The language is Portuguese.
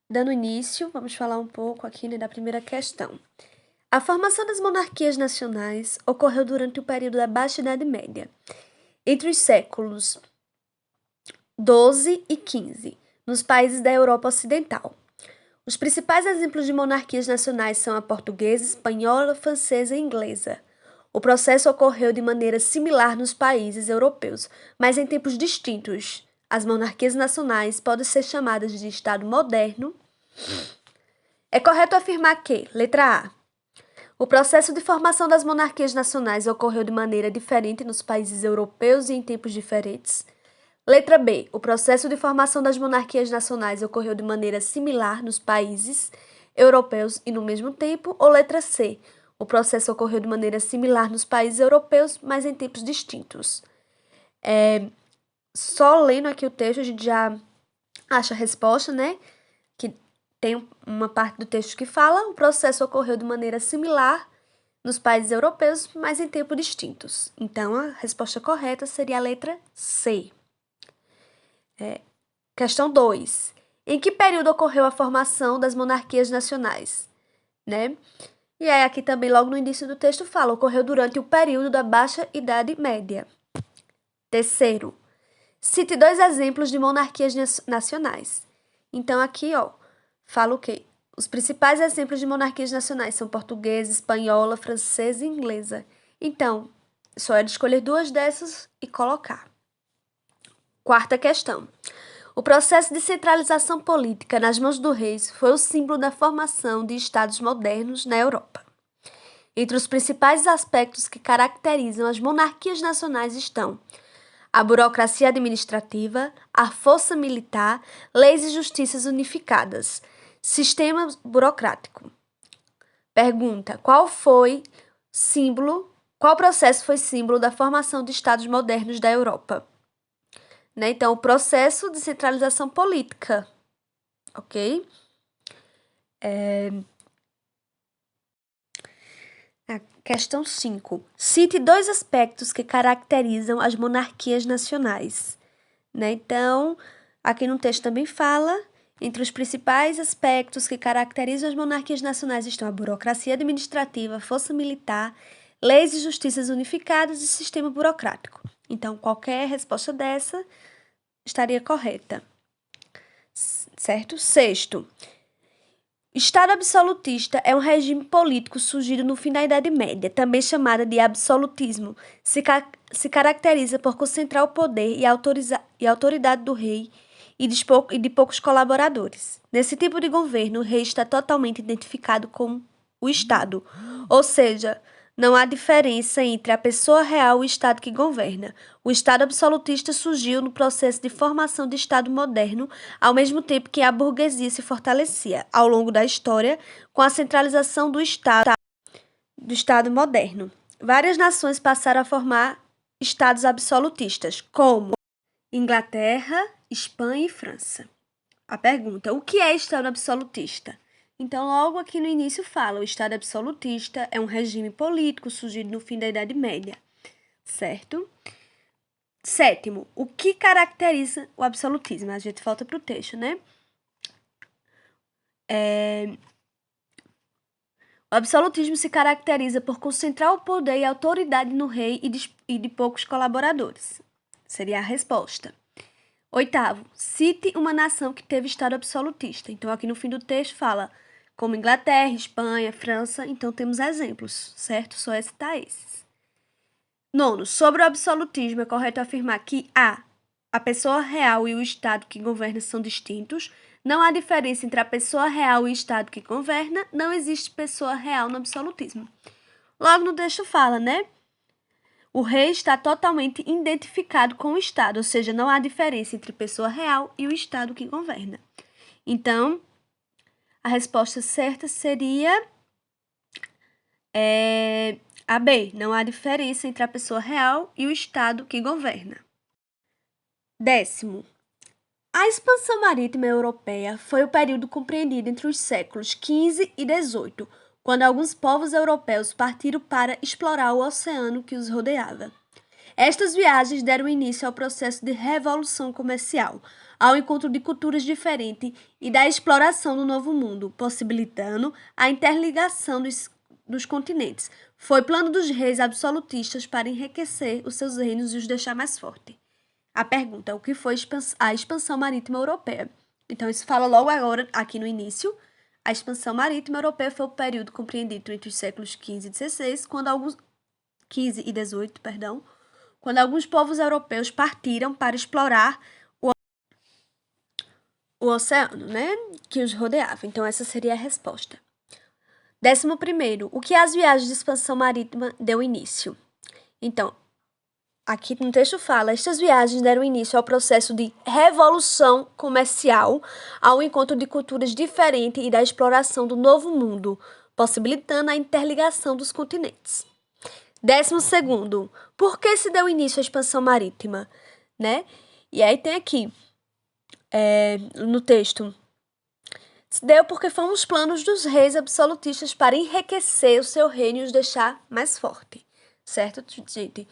Dando início, vamos falar um pouco aqui, né, da primeira questão. A formação das monarquias nacionais ocorreu durante o período da Baixa Idade Média, entre os séculos XII e XV, nos países da Europa Ocidental. Os principais exemplos de monarquias nacionais são a portuguesa, espanhola, francesa e inglesa. O processo ocorreu de maneira similar nos países europeus, mas em tempos distintos. As monarquias nacionais podem ser chamadas de Estado moderno. É correto afirmar que, letra A, o processo de formação das monarquias nacionais ocorreu de maneira diferente nos países europeus e em tempos diferentes. Letra B, o processo de formação das monarquias nacionais ocorreu de maneira similar nos países europeus e no mesmo tempo. Ou letra C, o processo ocorreu de maneira similar nos países europeus, mas em tempos distintos. Só lendo aqui o texto a gente já acha a resposta, né? Que tem uma parte do texto que fala: o processo ocorreu de maneira similar nos países europeus, mas em tempos distintos. Então, a resposta correta seria a letra C. Questão 2. Em que período ocorreu a formação das monarquias nacionais? Né? E aí, aqui também, logo no início do texto, fala: ocorreu durante o período da Baixa Idade Média. Terceiro, cite 2 exemplos de monarquias nacionais. Então, aqui, fala o quê? Os principais exemplos de monarquias nacionais são portuguesa, espanhola, francesa e inglesa. Então, só é de escolher 2 dessas e colocar. Quarta questão. O processo de centralização política nas mãos do rei foi o símbolo da formação de estados modernos na Europa. Entre os principais aspectos que caracterizam as monarquias nacionais estão a burocracia administrativa, a força militar, leis e justiças unificadas, sistema burocrático. Pergunta: qual processo foi símbolo da formação de estados modernos da Europa? Né? Então, o processo de centralização política, ok? A questão 5. Cite 2 aspectos que caracterizam as monarquias nacionais. Né? Então, aqui no texto também fala: entre os principais aspectos que caracterizam as monarquias nacionais estão a burocracia administrativa, a força militar, leis e justiças unificadas e sistema burocrático. Então, qualquer resposta dessa estaria correta. Certo? Sexto, Estado absolutista é um regime político surgido no fim da Idade Média, também chamada de absolutismo. Se caracteriza por concentrar o poder e a autoridade do rei e de poucos colaboradores. Nesse tipo de governo, o rei está totalmente identificado com o Estado, ou seja, não há diferença entre a pessoa real e o Estado que governa. O Estado absolutista surgiu no processo de formação de Estado moderno, ao mesmo tempo que a burguesia se fortalecia ao longo da história com a centralização do Estado moderno. Várias nações passaram a formar Estados absolutistas, como Inglaterra, Espanha e França. A pergunta: o que é Estado absolutista? Então, logo aqui no início fala: o Estado absolutista é um regime político surgido no fim da Idade Média, certo? Sétimo, o que caracteriza o absolutismo? A gente volta para o texto, né? O absolutismo se caracteriza por concentrar o poder e a autoridade no rei e de poucos colaboradores. Seria a resposta. Oitavo, cite uma nação que teve Estado absolutista. Então, aqui no fim do texto fala como Inglaterra, Espanha, França. Então, temos exemplos, certo? Só citar esses. Nono, sobre o absolutismo, é correto afirmar que a pessoa real e o Estado que governa são distintos. Não há diferença entre a pessoa real e o Estado que governa. Não existe pessoa real no absolutismo. Logo no texto fala, né? O rei está totalmente identificado com o Estado, ou seja, não há diferença entre pessoa real e o Estado que governa. Então, a resposta certa seria a B. Não há diferença entre a pessoa real e o Estado que governa. 10º. A expansão marítima europeia foi o período compreendido entre os séculos XV e XVIII, quando alguns povos europeus partiram para explorar o oceano que os rodeava. Estas viagens deram início ao processo de revolução comercial, ao encontro de culturas diferentes e da exploração do Novo Mundo, possibilitando a interligação dos continentes. Foi plano dos reis absolutistas para enriquecer os seus reinos e os deixar mais fortes. A pergunta é o que foi a expansão marítima europeia? Então, isso fala logo agora, aqui no início. A expansão marítima europeia foi o período compreendido entre os séculos XV e XVI, XV e XVIII, quando alguns povos europeus partiram para explorar o oceano, né, que os rodeava. Então, essa seria a resposta. 11º, o que as viagens de expansão marítima deu início? Então, aqui no texto fala, estas viagens deram início ao processo de revolução comercial, ao encontro de culturas diferentes e da exploração do Novo Mundo, possibilitando a interligação dos continentes. 12º, por que se deu início à expansão marítima? Né? E aí tem aqui, no texto, se deu porque foram os planos dos reis absolutistas para enriquecer o seu reino e os deixar mais forte. Certo, gente?